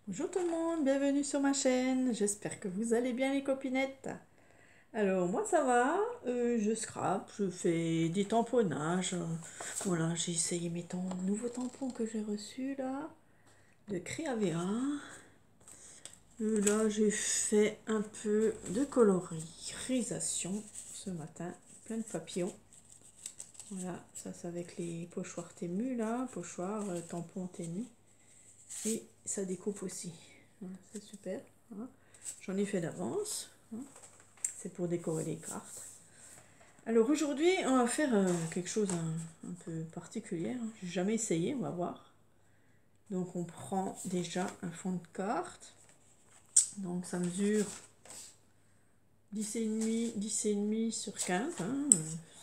Bonjour tout le monde, bienvenue sur ma chaîne, j'espère que vous allez bien les copinettes. Alors moi ça va, je scrape, je fais des tamponnages. Voilà, j'ai essayé mes nouveaux tampons que j'ai reçus là, de Creavera. Là j'ai fait un peu de colorisation ce matin, plein de papillons. Voilà, ça c'est avec les pochoirs Temu là, pochoirs, tampons Temu. Et ça découpe aussi, voilà, c'est super. Voilà. J'en ai fait d'avance, hein. C'est pour décorer les cartes. Alors aujourd'hui, on va faire quelque chose un peu particulier, hein. J'ai jamais essayé, on va voir. Donc on prend déjà un fond de carte. Donc ça mesure 10,5 sur 15. Hein.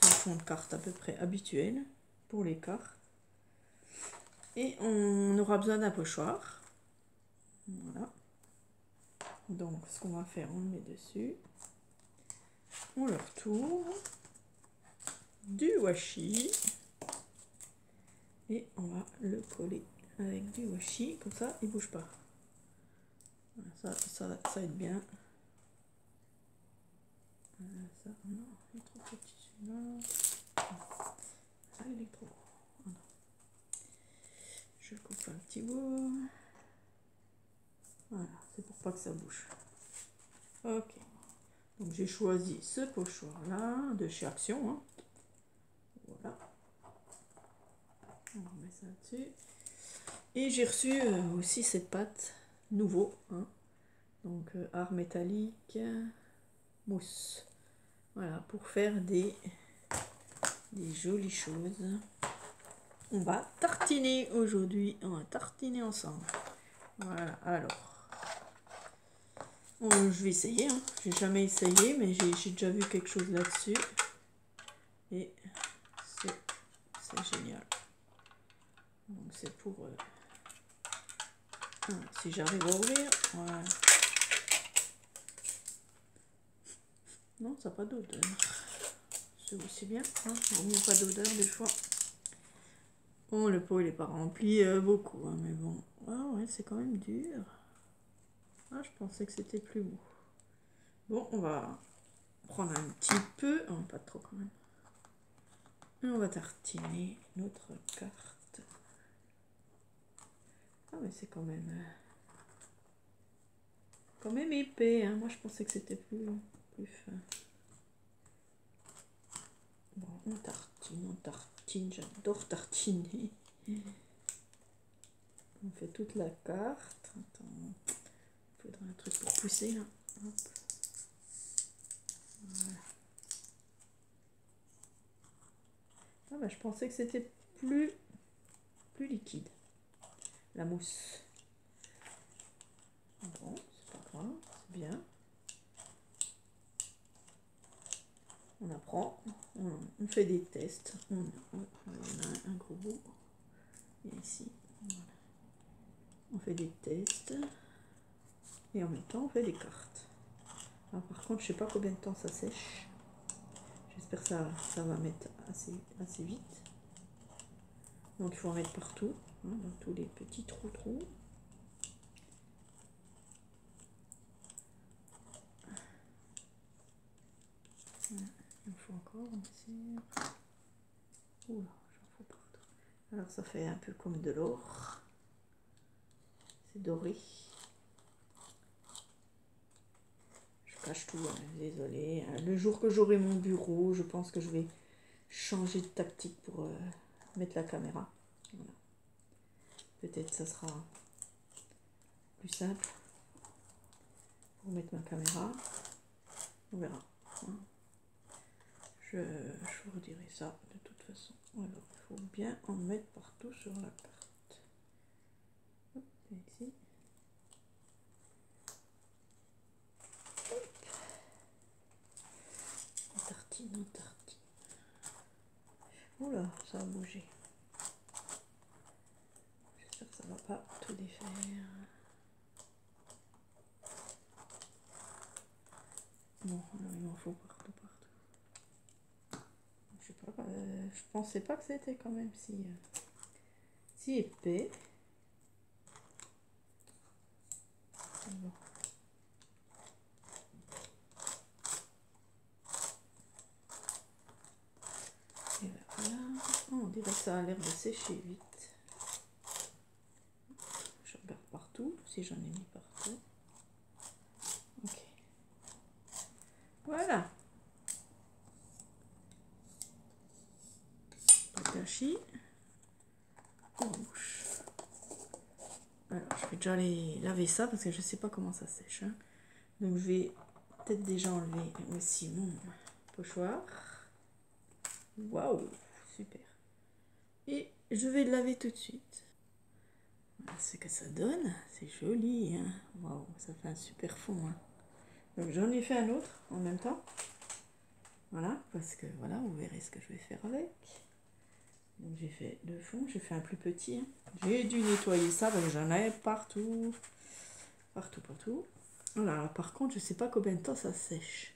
C'est un fond de carte à peu près habituel pour les cartes. Et on aura besoin d'un pochoir. Voilà. Donc ce qu'on va faire, on le met dessus. On le retourne. Du washi. Et on va le coller avec du washi, comme ça il bouge pas. Voilà, ça aide bien. Ça, non, il est trop petit celui-là. Ça, il est trop gros. Voilà. Je coupe un petit bout. Voilà, c'est pour pas que ça bouge. Ok. Donc j'ai choisi ce pochoir-là, de chez Action. Hein. Voilà. On remet ça dessus. Et j'ai reçu aussi cette pâte nouveau. Hein. Donc art métallique, mousse. Voilà, pour faire des jolies choses. On va tartiner aujourd'hui. On va tartiner ensemble. Voilà, alors. Je vais essayer. Hein. J'ai jamais essayé, mais j'ai déjà vu quelque chose là-dessus. Et c'est génial. Donc c'est pour... si j'arrive à ouvrir. Voilà. Non, ça n'a pas d'odeur. C'est aussi bien. Hein. Il n'y a pas d'odeur des fois. Bon, le pot il n'est pas rempli beaucoup. Hein, mais bon. Ah ouais, c'est quand même dur. Ah, je pensais que c'était plus mou. Bon, on va prendre un petit peu, oh, pas trop quand même. Et on va tartiner notre carte. Ah mais c'est quand même épais. Hein. Moi je pensais que c'était plus fin. Bon, on tartine. J'adore tartiner. On fait toute la carte. Attends, il faudrait un truc pour pousser là. Hop. Voilà. Ah bah je pensais que c'était plus liquide. La mousse. Bon, c'est pas grave, c'est bien. On apprend, on fait des tests. On a un gros bout. Et ici, voilà. On fait des tests. Et en même temps, on fait des cartes. Alors, par contre, je sais pas combien de temps ça sèche. J'espère que ça va mettre assez vite. Donc, il faut en mettre partout, hein, dans tous les petits trous. Voilà. Il en faut encore, on va essayer. Oula, j'en fous partout. Alors, ça fait un peu comme de l'or. C'est doré. Je cache tout, hein, désolé. Le jour que j'aurai mon bureau, je pense que je vais changer de tactique pour mettre la caméra. Voilà. Peut-être ça sera plus simple pour mettre ma caméra. On verra. Hein. Je vous redirai ça de toute façon. Alors, il faut bien en mettre partout sur la carte. Hop, ici. Hop. On tartine. Oula, ça a bougé. J'espère que ça va pas tout défaire. Bon, alors il m'en faut partout. Je sais pas, je pensais pas que c'était quand même si épais. de sécher vite. Je regarde partout, si j'en ai mis partout. Ok. Voilà. Gâchis. Rouge. Alors, je vais déjà les laver ça parce que je ne sais pas comment ça sèche. Hein. Donc, je vais peut-être déjà enlever aussi mon pochoir. Waouh, super. Et je vais le laver tout de suite. Voilà ce que ça donne. C'est joli. Hein. Waouh, ça fait un super fond. Hein. Donc, j'en ai fait un autre en même temps. Voilà, parce que voilà, vous verrez ce que je vais faire avec. Donc j'ai fait deux fonds, j'ai fait un plus petit. Hein. J'ai dû nettoyer ça parce que j'en avais partout. Partout. Voilà, par contre, je sais pas combien de temps ça sèche.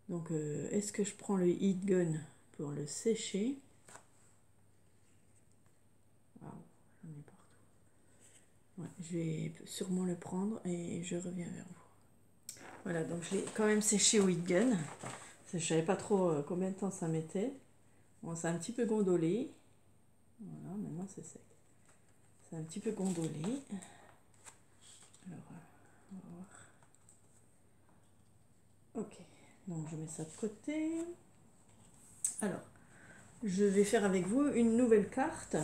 Donc est-ce que je prends le heat gun pour le sécher? Waouh, j'en ai partout. Ouais, je vais sûrement le prendre et je reviens vers vous. Voilà, donc je l'ai quand même séché au heat gun. Je savais pas trop combien de temps ça mettait. Bon, c'est un petit peu gondolé. Voilà, maintenant c'est sec. C'est un petit peu gondolé. Alors, on va voir. Ok, donc je mets ça de côté. Alors, je vais faire avec vous une nouvelle carte.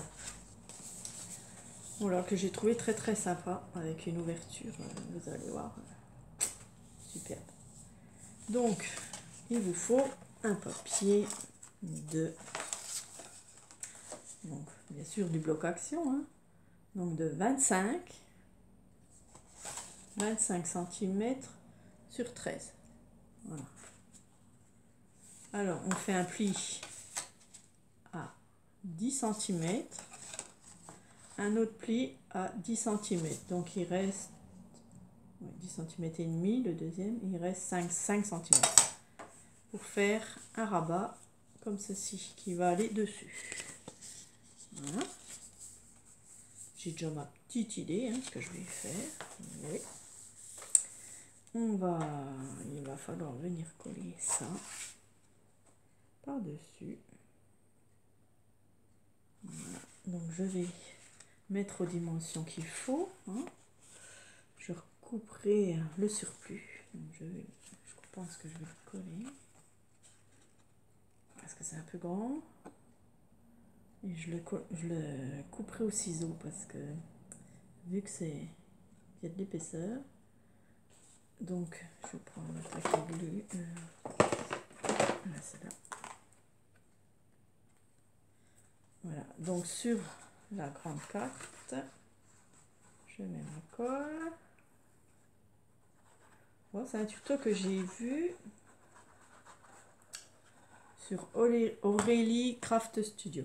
Voilà, que j'ai trouvé très très sympa, avec une ouverture, vous allez voir. Super. Donc, il vous faut un papier de... Donc, bien sûr, du bloc action. Hein. Donc, de 25 cm sur 13. Voilà. Alors, on fait un pli à 10 cm. Un autre pli à 10 cm. Donc, il reste 10 cm et demi. Le deuxième, il reste 5 cm. Pour faire un rabat comme ceci qui va aller dessus. Voilà. J'ai déjà ma petite idée hein, ce que je vais faire. Oui. Il va falloir venir coller ça par-dessus. Voilà. Donc je vais mettre aux dimensions qu'il faut. Hein. Je recouperai le surplus. Donc je pense que je vais le coller. Parce que c'est un peu grand. Et je le couperai au ciseau parce que vu que il y a de l'épaisseur. Donc je prends ma plaque à glue. Voilà, c'est là. Voilà, donc sur la grande carte, je mets ma colle. Bon, c'est un tuto que j'ai vu sur Aurélie Craft Studio.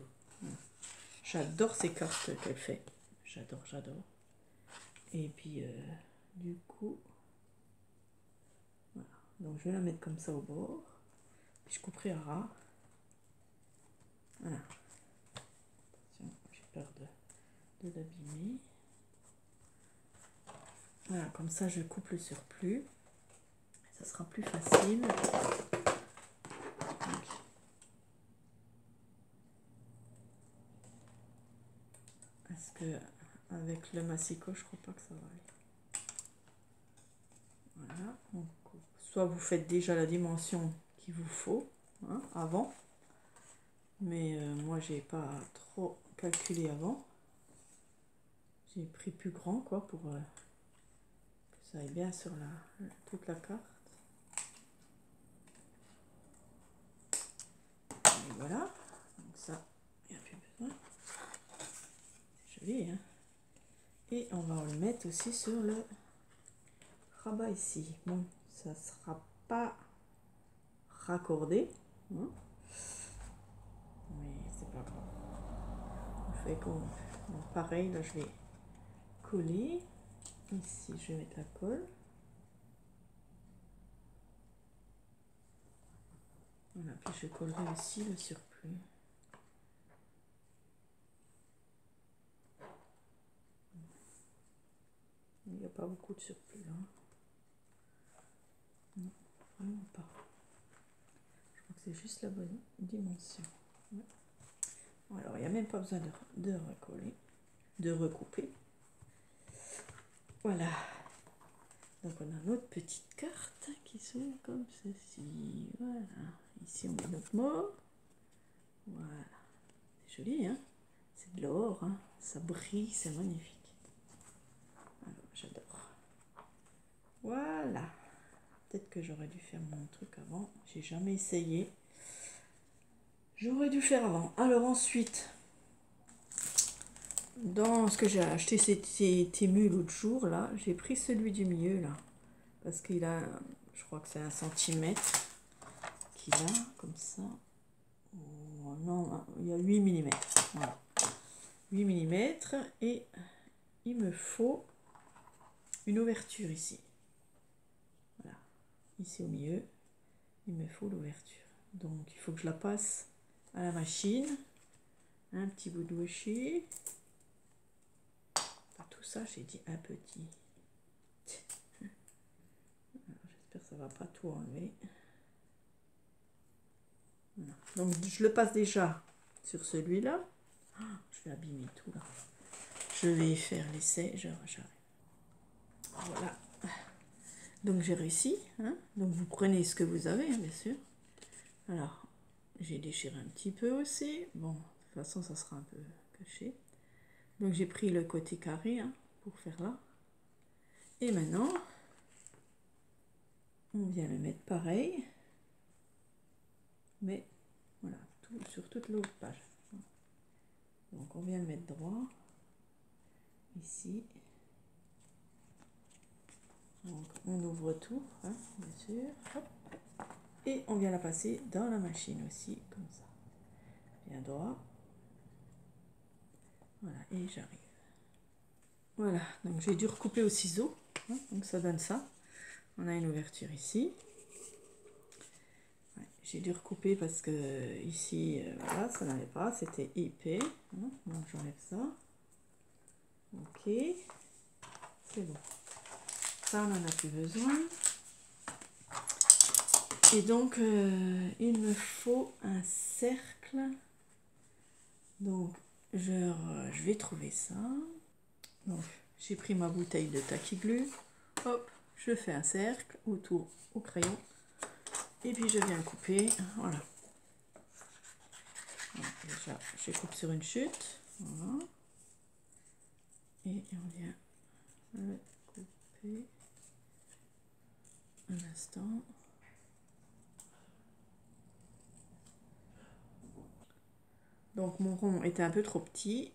J'adore ces cartes qu'elle fait. J'adore. Et puis, du coup, voilà. Donc, je vais la mettre comme ça au bord. Puis, je couperai à ras. Voilà. Attention, j'ai peur de l'abîmer. Voilà, comme ça, je coupe le surplus. Ça sera plus facile. Parce que avec le massicot, je crois pas que ça va aller. Voilà. Donc, soit vous faites déjà la dimension qu'il vous faut hein, avant. Mais moi, j'ai pas trop calculé avant. J'ai pris plus grand quoi pour que ça aille bien sur toute la carte. Et voilà. Donc ça, il n'y a plus besoin. C'est joli, hein. Et on va le mettre aussi sur le rabat ici. Bon, ça sera pas raccordé. Hein, mais c'est pas grave. On fait comme... Donc pareil, là je vais coller. Ici, je vais mettre la colle. Voilà, puis je collerai aussi le surplus. Il n'y a pas beaucoup de surplus là. Non, vraiment pas. Je crois que c'est juste la bonne dimension. Ouais. Alors, il n'y a même pas besoin de recoller, de recouper. Voilà. Donc, on a notre petite carte qui sont comme ceci. Voilà. Ici, on met notre mot. Voilà. C'est joli, hein? C'est de l'or, hein? Ça brille, c'est magnifique. Alors, j'adore. Voilà. Peut-être que j'aurais dû faire mon truc avant. J'ai jamais essayé. J'aurais dû faire avant. Alors ensuite, dans ce que j'ai acheté, c'était Temu l'autre jour, là, j'ai pris celui du milieu, là. Parce qu'il a, je crois que c'est 1 centimètre qu'il a, comme ça. Oh, non, il y a 8 mm. Voilà. 8 mm. Et il me faut une ouverture ici. Voilà. Ici au milieu, il me faut l'ouverture. Donc, il faut que je la passe à la machine. Un petit bout de washi. Tout ça, j'ai dit un petit. J'espère que ça va pas tout enlever. Voilà. Donc, je le passe déjà sur celui-là. Oh, je vais abîmer tout là. Je vais faire l'essai. J'arrive. Voilà. Donc, j'ai réussi. Hein. Donc, vous prenez ce que vous avez, hein, bien sûr. Alors, j'ai déchiré un petit peu aussi. Bon, de toute façon, ça sera un peu caché. Donc, j'ai pris le côté carré, hein, pour faire là. Et maintenant, on vient le mettre pareil. Mais, voilà, sur toute l'autre page. Donc, on vient le mettre droit. Ici. Donc, on ouvre tout, hein, bien sûr. Hop. Et on vient la passer dans la machine aussi, comme ça. Bien droit. Voilà, et j'arrive. Voilà, donc j'ai dû recouper au ciseau. Hein, donc ça donne ça. On a une ouverture ici. Ouais, j'ai dû recouper parce que ici, voilà, ça n'allait pas. C'était épais. Hein, donc j'enlève ça. Ok. C'est bon. Ça, on n'en a plus besoin. Et donc, il me faut un cercle. Donc, je vais trouver ça. Donc, j'ai pris ma bouteille de Tacky-Glue. Hop, je fais un cercle autour au crayon. Et puis, je viens couper. Voilà. Alors, déjà, je coupe sur une chute. Voilà. Et on vient le couper un instant. Donc, mon rond était un peu trop petit.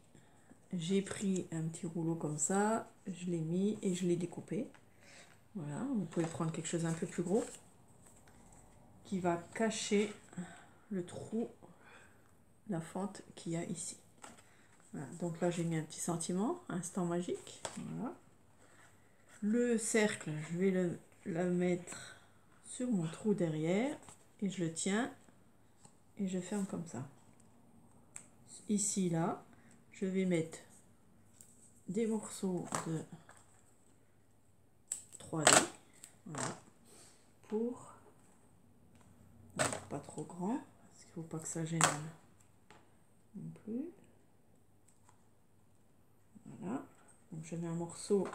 J'ai pris un petit rouleau comme ça, je l'ai mis et je l'ai découpé. Voilà, vous pouvez prendre quelque chose un peu plus gros qui va cacher le trou, la fente qu'il y a ici. Voilà, donc là j'ai mis un petit sentiment, instant magique. Voilà. Le cercle, je vais le mettre sur mon trou derrière et je le tiens et je ferme comme ça. Ici, là, je vais mettre des morceaux de 3D, voilà, pour pas trop grand, parce qu'il ne faut pas que ça gêne non plus. Voilà, donc je mets un morceau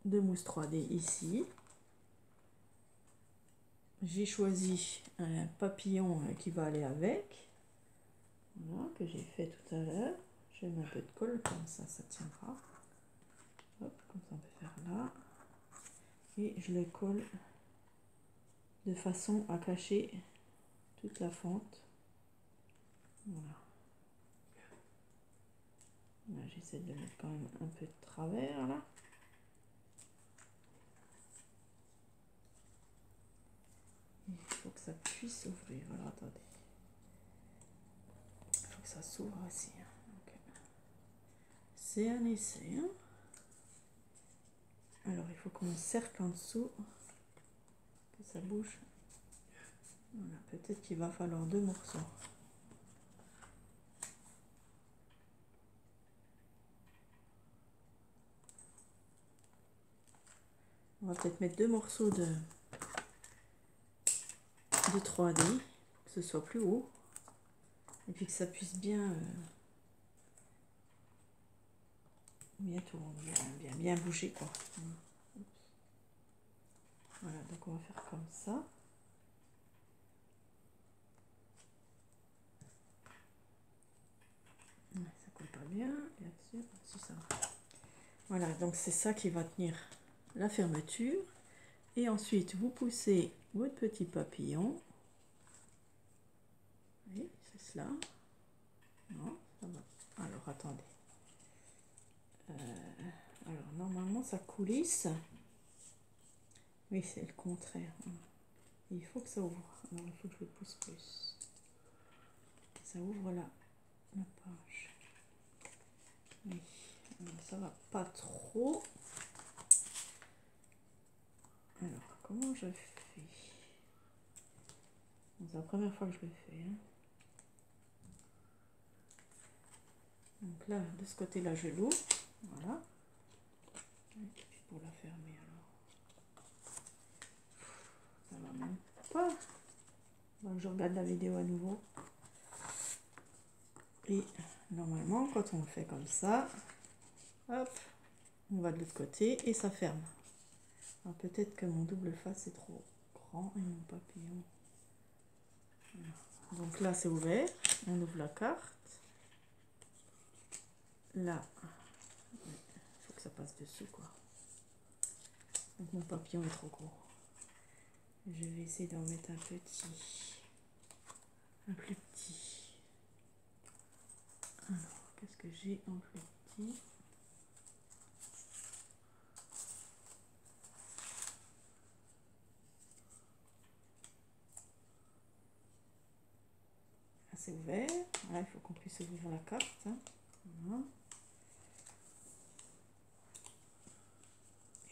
de mousse 3D ici. J'ai choisi un papillon qui va aller avec, voilà, que j'ai fait tout à l'heure. Je mets un peu de colle, comme ça tiendra. Hop, comme ça on peut faire là. Et je le colle de façon à cacher toute la fente. Voilà. Là, j'essaie de le mettre quand même un peu de travers là. Il faut que ça puisse s'ouvrir. Alors attendez. Il faut que ça s'ouvre aussi. Okay. C'est un essai. Hein. Alors il faut qu'on cercle en dessous. Que ça bouge. Voilà, peut-être qu'il va falloir 2 morceaux. On va peut-être mettre 2 morceaux de 3D, que ce soit plus haut. et puis que ça puisse bien bien bouger quoi. Voilà, donc on va faire comme ça. Ça colle pas bien sûr, si ça va. Voilà, donc c'est ça qui va tenir la fermeture. Et ensuite, vous poussez votre petit papillon. Oui, c'est cela. Non, ça va. Alors, attendez. Alors, normalement, ça coulisse. Oui, c'est le contraire. Il faut que ça ouvre. Alors, il faut que je le pousse plus. Ça ouvre là, la page. Oui, alors, ça va pas trop. Alors, comment je fais? C'est la première fois que je le fais. Hein. Donc là, de ce côté-là, je l'ouvre. Voilà. Et puis pour la fermer, alors. Ça va même pas. Donc je regarde la vidéo à nouveau. Et normalement, quand on le fait comme ça, hop, on va de l'autre côté et ça ferme. Alors peut-être que mon double face est trop grand et mon papillon. Voilà. Donc là, c'est ouvert. On ouvre la carte. Là, il faut que ça passe dessus, quoi. Donc mon papillon est trop gros. Je vais essayer d'en mettre un petit. Un plus petit. Alors, qu'est-ce que j'ai en plus petit? Là, c'est ouvert. Là, il faut qu'on puisse ouvrir la carte. Hein. Voilà.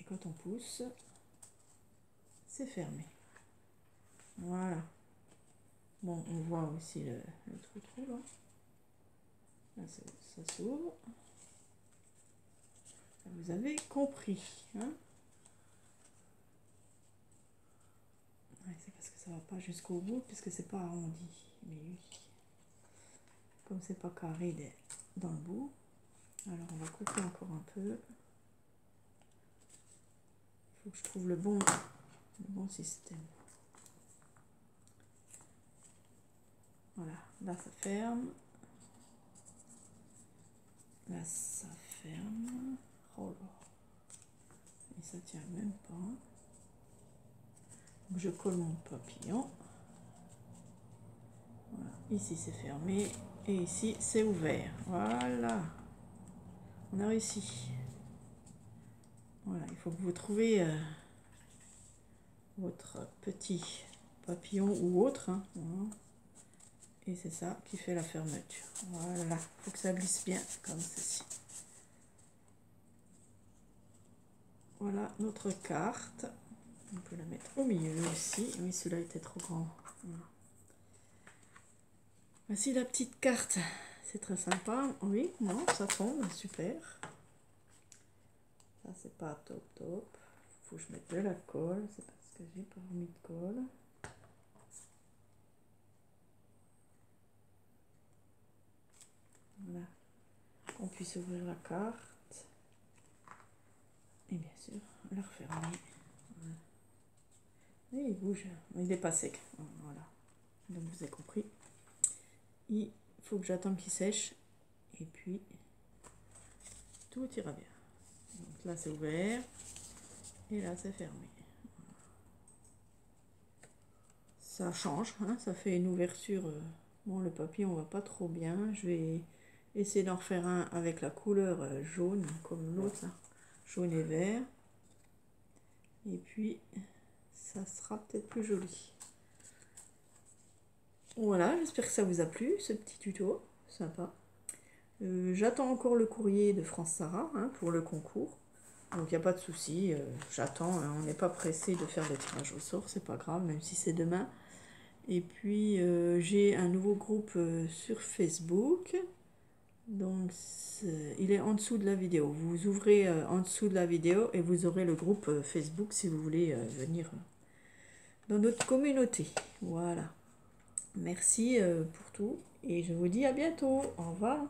Et quand on pousse, c'est fermé. Voilà. Bon, on voit aussi le trou là. Là, ça s'ouvre. Vous avez compris. Hein? Ouais, c'est parce que ça va pas jusqu'au bout, puisque c'est pas arrondi. Mais oui. Comme c'est pas carré dans le bout. Alors on va couper encore un peu. Il faut que je trouve le bon système. Voilà, là ça ferme. Là ça ferme. Oh là. Et ça tient même pas. Donc je colle mon papillon. Voilà. Ici c'est fermé. Et ici c'est ouvert. Voilà. On a réussi. Voilà, il faut que vous trouviez votre petit papillon ou autre. Hein. Voilà. Et c'est ça qui fait la fermeture. Voilà, il faut que ça glisse bien comme ceci. Voilà notre carte. On peut la mettre au milieu aussi. Oui, celui-là était trop grand. Voilà. Voici la petite carte. C'est très sympa. Oui, non, ça tombe, super. Ça, c'est pas top. Faut que je mette de la colle. C'est parce que j'ai pas mis de colle. Voilà. Qu'on puisse ouvrir la carte. Et bien sûr, la refermer. Voilà. Et il bouge. Il n'est pas sec. Voilà. Donc vous avez compris. Il faut que j'attende qu'il sèche. Et puis, tout ira bien. Donc là, c'est ouvert. Et là, c'est fermé. Ça change. Hein, ça fait une ouverture. Bon, le papillon va pas trop bien. Je vais essayer d'en refaire un avec la couleur jaune, comme l'autre. Jaune et vert. Et puis, ça sera peut-être plus joli. Voilà, j'espère que ça vous a plu, ce petit tuto. Sympa. J'attends encore le courrier de France Sarah hein, pour le concours. Donc, il n'y a pas de souci. J'attends. Hein, on n'est pas pressé de faire le tirage au sort. C'est pas grave, même si c'est demain. Et puis, j'ai un nouveau groupe sur Facebook. Donc, il est en dessous de la vidéo. Vous ouvrez en dessous de la vidéo et vous aurez le groupe Facebook si vous voulez venir dans notre communauté. Voilà. Merci pour tout et je vous dis à bientôt. Au revoir.